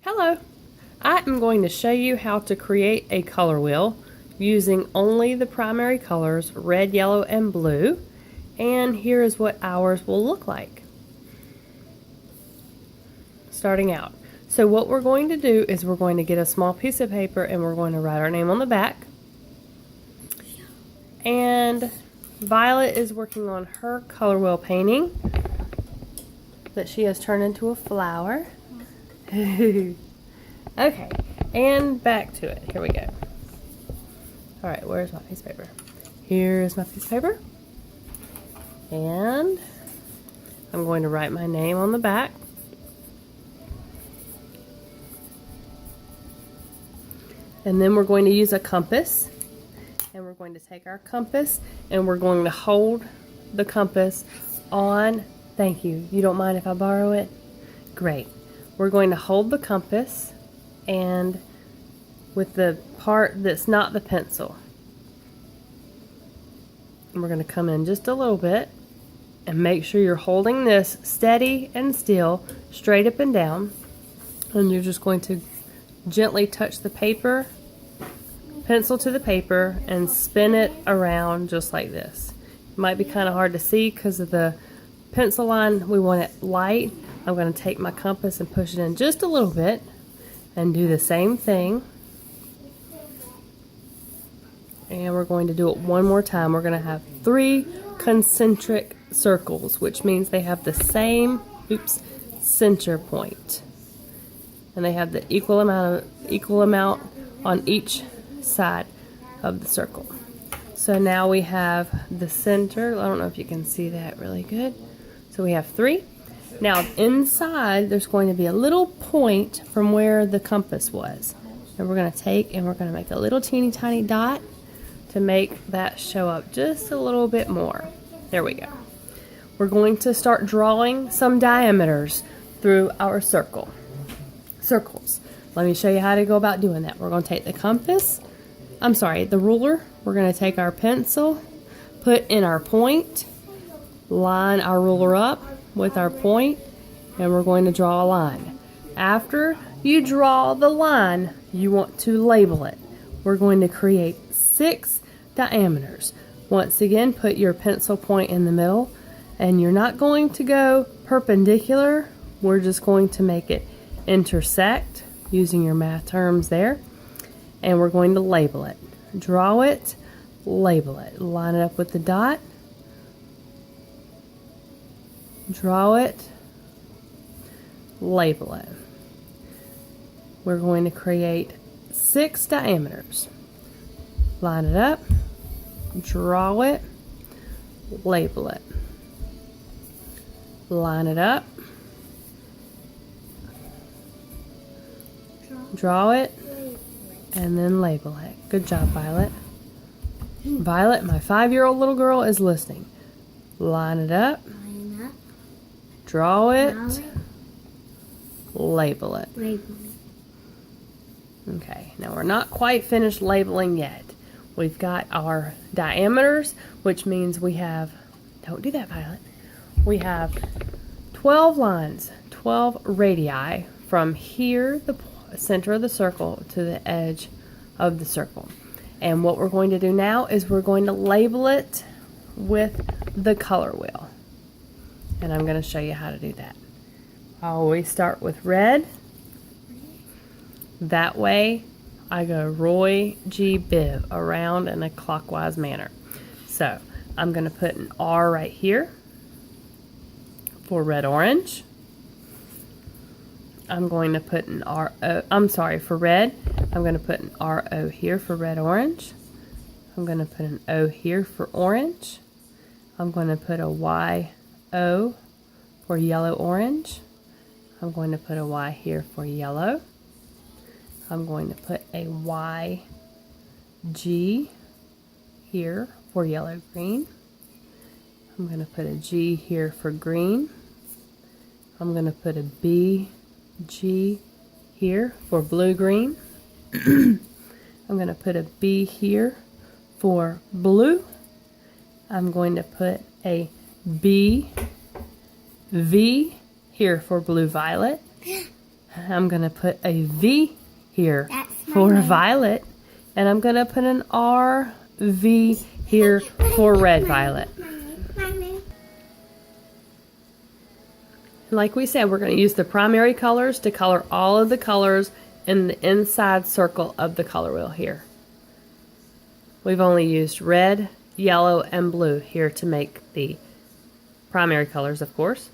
Hello! I am going to show you how to create a color wheel using only the primary colors red, yellow, and blue. And here is what ours will look like. Starting out. So what we're going to do is we're going to get a small piece of paper and we're going to write our name on the back. And Violet is working on her color wheel painting that she has turned into a flower. Okay, and back to it. Here we go. Alright, where's my piece of paper? Here's my piece of paper. And I'm going to write my name on the back. And then we're going to use a compass. And we're going to take our compass and we're going to hold the compass on. Thank you. You don't mind if I borrow it? Great. We're going to hold the compass and with the part that's not the pencil. And we're going to come in just a little bit and make sure you're holding this steady and still, straight up and down. And you're just going to gently touch the paper, pencil to the paper, and spin it around just like this. It might be kind of hard to see because of the pencil line. We want it light. I'm going to take my compass and push it in just a little bit and do the same thing. And we're going to do it one more time. We're going to have 3 concentric circles, which means they have the same center point. And they have the equal amount on each side of the circle. So now we have the center. I don't know if you can see that really good. So we have 3. Now inside there's going to be a little point from where the compass was. And we're going to take and we're going to make a little teeny tiny dot to make that show up just a little bit more. There we go. We're going to start drawing some diameters through our circles. Let me show you how to go about doing that. We're going to take the ruler. We're going to take our pencil, put in our point, line our ruler up with our point, and we're going to draw a line. After you draw the line, you want to label it. We're going to create 6 diameters. Once again, put your pencil point in the middle, and you're not going to go perpendicular. We're just going to make it intersect using your math terms there, and we're going to label it. Draw it, label it. Line it up with the dot. Draw it, label it. We're going to create 6 diameters. Line it up, draw it, label it. Line it up, draw it, and then label it. Good job, Violet. Violet, my 5-year-old little girl, is listening. Line it up. Draw it, label it. Okay, now we're not quite finished labeling yet. We've got our diameters, which means we have, don't do that, Violet. We have 12 lines, 12 radii from here, the center of the circle, to the edge of the circle. And what we're going to do now is we're going to label it with the color wheel. And I'm going to show you how to do that. I always start with red. That way I go Roy G. Biv around in a clockwise manner. So I'm going to put an R right here for red orange. I'm going to put an for red. I'm going to put an RO here for red orange. I'm going to put an O here for orange. I'm going to put a YO for yellow orange. I'm going to put a Y here for yellow. I'm going to put a YG here for yellow green. I'm going to put a G here for green. I'm going to put a BG here for blue green. I'm going to put a B here for blue. I'm going to put a B V here for blue violet. I'm going to put a V here That's for my violet. And I'm going to put an RV here for red violet. Like we said, we're going to use the primary colors to color all of the colors in the inside circle of the color wheel here. We've only used red, yellow, and blue here to make the primary colors, of course.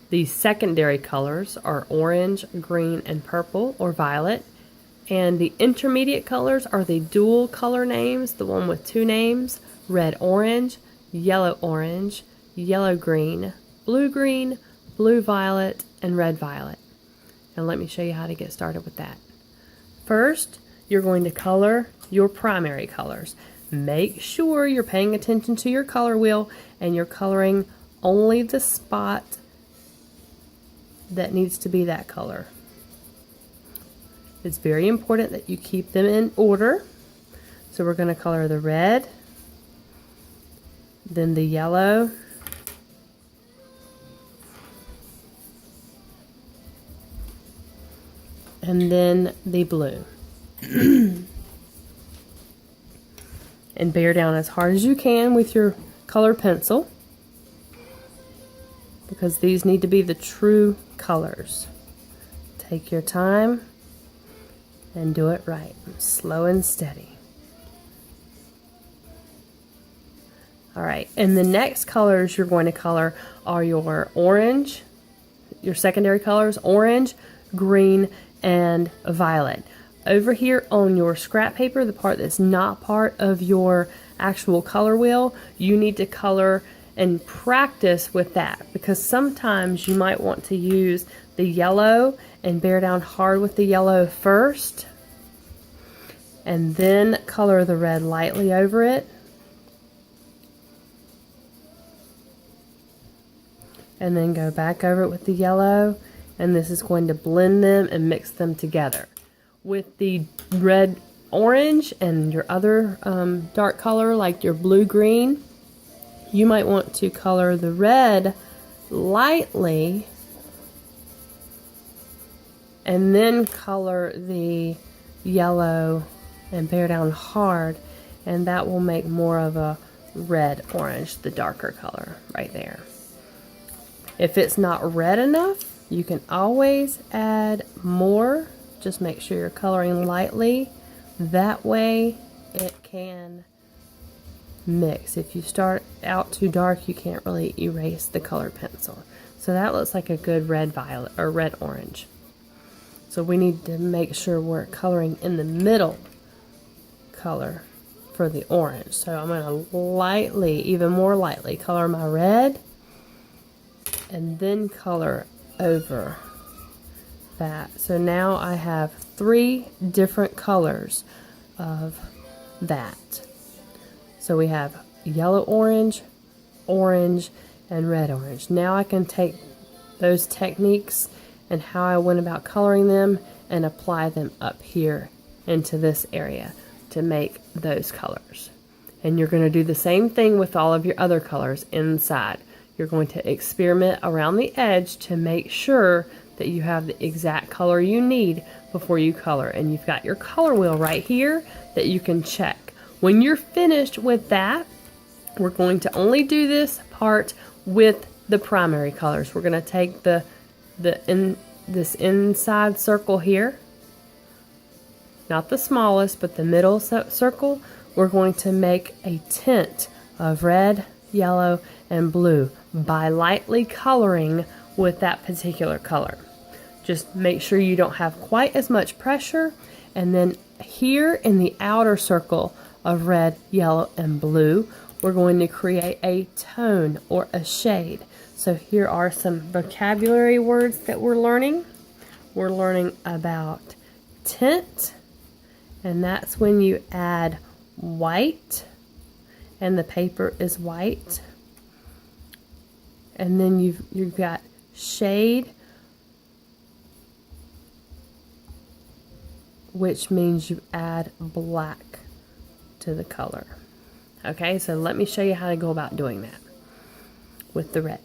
The secondary colors are orange, green, and purple, or violet. And the intermediate colors are the dual color names, the one with two names, red-orange, yellow-orange, yellow-green, blue-green, blue-violet, and red-violet. And let me show you how to get started with that. First, you're going to color your primary colors. Make sure you're paying attention to your color wheel and you're coloring only the spot that needs to be that color. It's very important that you keep them in order. So we're going to color the red, then the yellow, and then the blue. And bear down as hard as you can with your color pencil, because these need to be the true colors. Take your time and do it right, slow and steady. All right, and the next colors you're going to color are your orange, your secondary colors, orange, green, and violet. Over here on your scrap paper, the part that's not part of your actual color wheel, you need to color and practice with that, because sometimes you might want to use the yellow and bear down hard with the yellow first, and then color the red lightly over it, and then go back over it with the yellow, and this is going to blend them and mix them together. With the red orange and your other dark color like your blue green, you might want to color the red lightly and then color the yellow and bear down hard, and that will make more of a red orange, the darker color right there. If it's not red enough, you can always add more. Just make sure you're coloring lightly. That way it can mix. If you start out too dark, you can't really erase the color pencil. So that looks like a good red violet or red orange. So we need to make sure we're coloring in the middle color for the orange. So I'm going to lightly, even more lightly, color my red and then color over that. So now I have 3 different colors of that. So we have yellow orange, orange, and red orange. Now I can take those techniques and how I went about coloring them and apply them up here into this area to make those colors. And you're going to do the same thing with all of your other colors inside. You're going to experiment around the edge to make sure that you have the exact color you need before you color. And you've got your color wheel right here that you can check. When you're finished with that, we're going to only do this part with the primary colors. We're going to take this inside circle here, not the smallest, but the middle circle. We're going to make a tint of red, yellow, and blue by lightly coloring with that particular color. Just make sure you don't have quite as much pressure. And then here in the outer circle of red, yellow, and blue, we're going to create a tone or a shade. So here are some vocabulary words that we're learning. We're learning about tint, and that's when you add white and the paper is white. And then you've got shade, which means you add black to the color. Okay, so let me show you how to go about doing that with the red.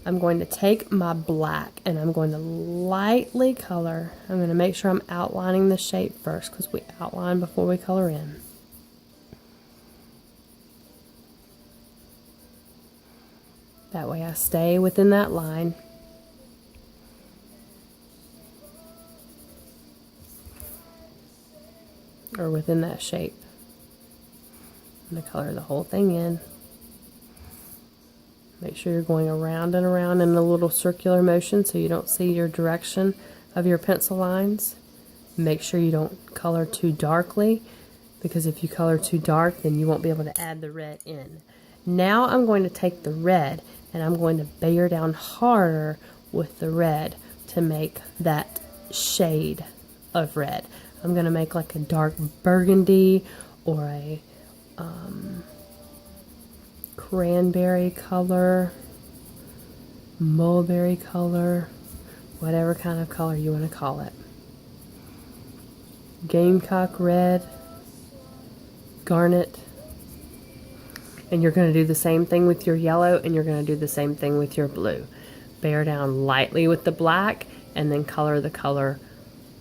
I'm going to take my black and I'm going to lightly color. I'm going to make sure I'm outlining the shape first because we outline before we color in. That way I stay within that line. Or within that shape. I'm going to color the whole thing in. Make sure you're going around and around in a little circular motion so you don't see your direction of your pencil lines. Make sure you don't color too darkly, because if you color too dark, then you won't be able to add the red in. Now I'm going to take the red and I'm going to bear down harder with the red to make that shade of red. I'm going to make like a dark burgundy or a cranberry color, mulberry color, whatever kind of color you want to call it. Gamecock red, garnet. And you're going to do the same thing with your yellow, and you're going to do the same thing with your blue. Bear down lightly with the black and then color the color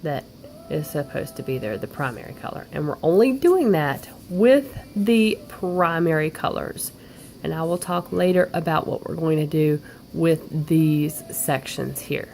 that is supposed to be there, the primary color. And we're only doing that with the primary colors. And I will talk later about what we're going to do with these sections here.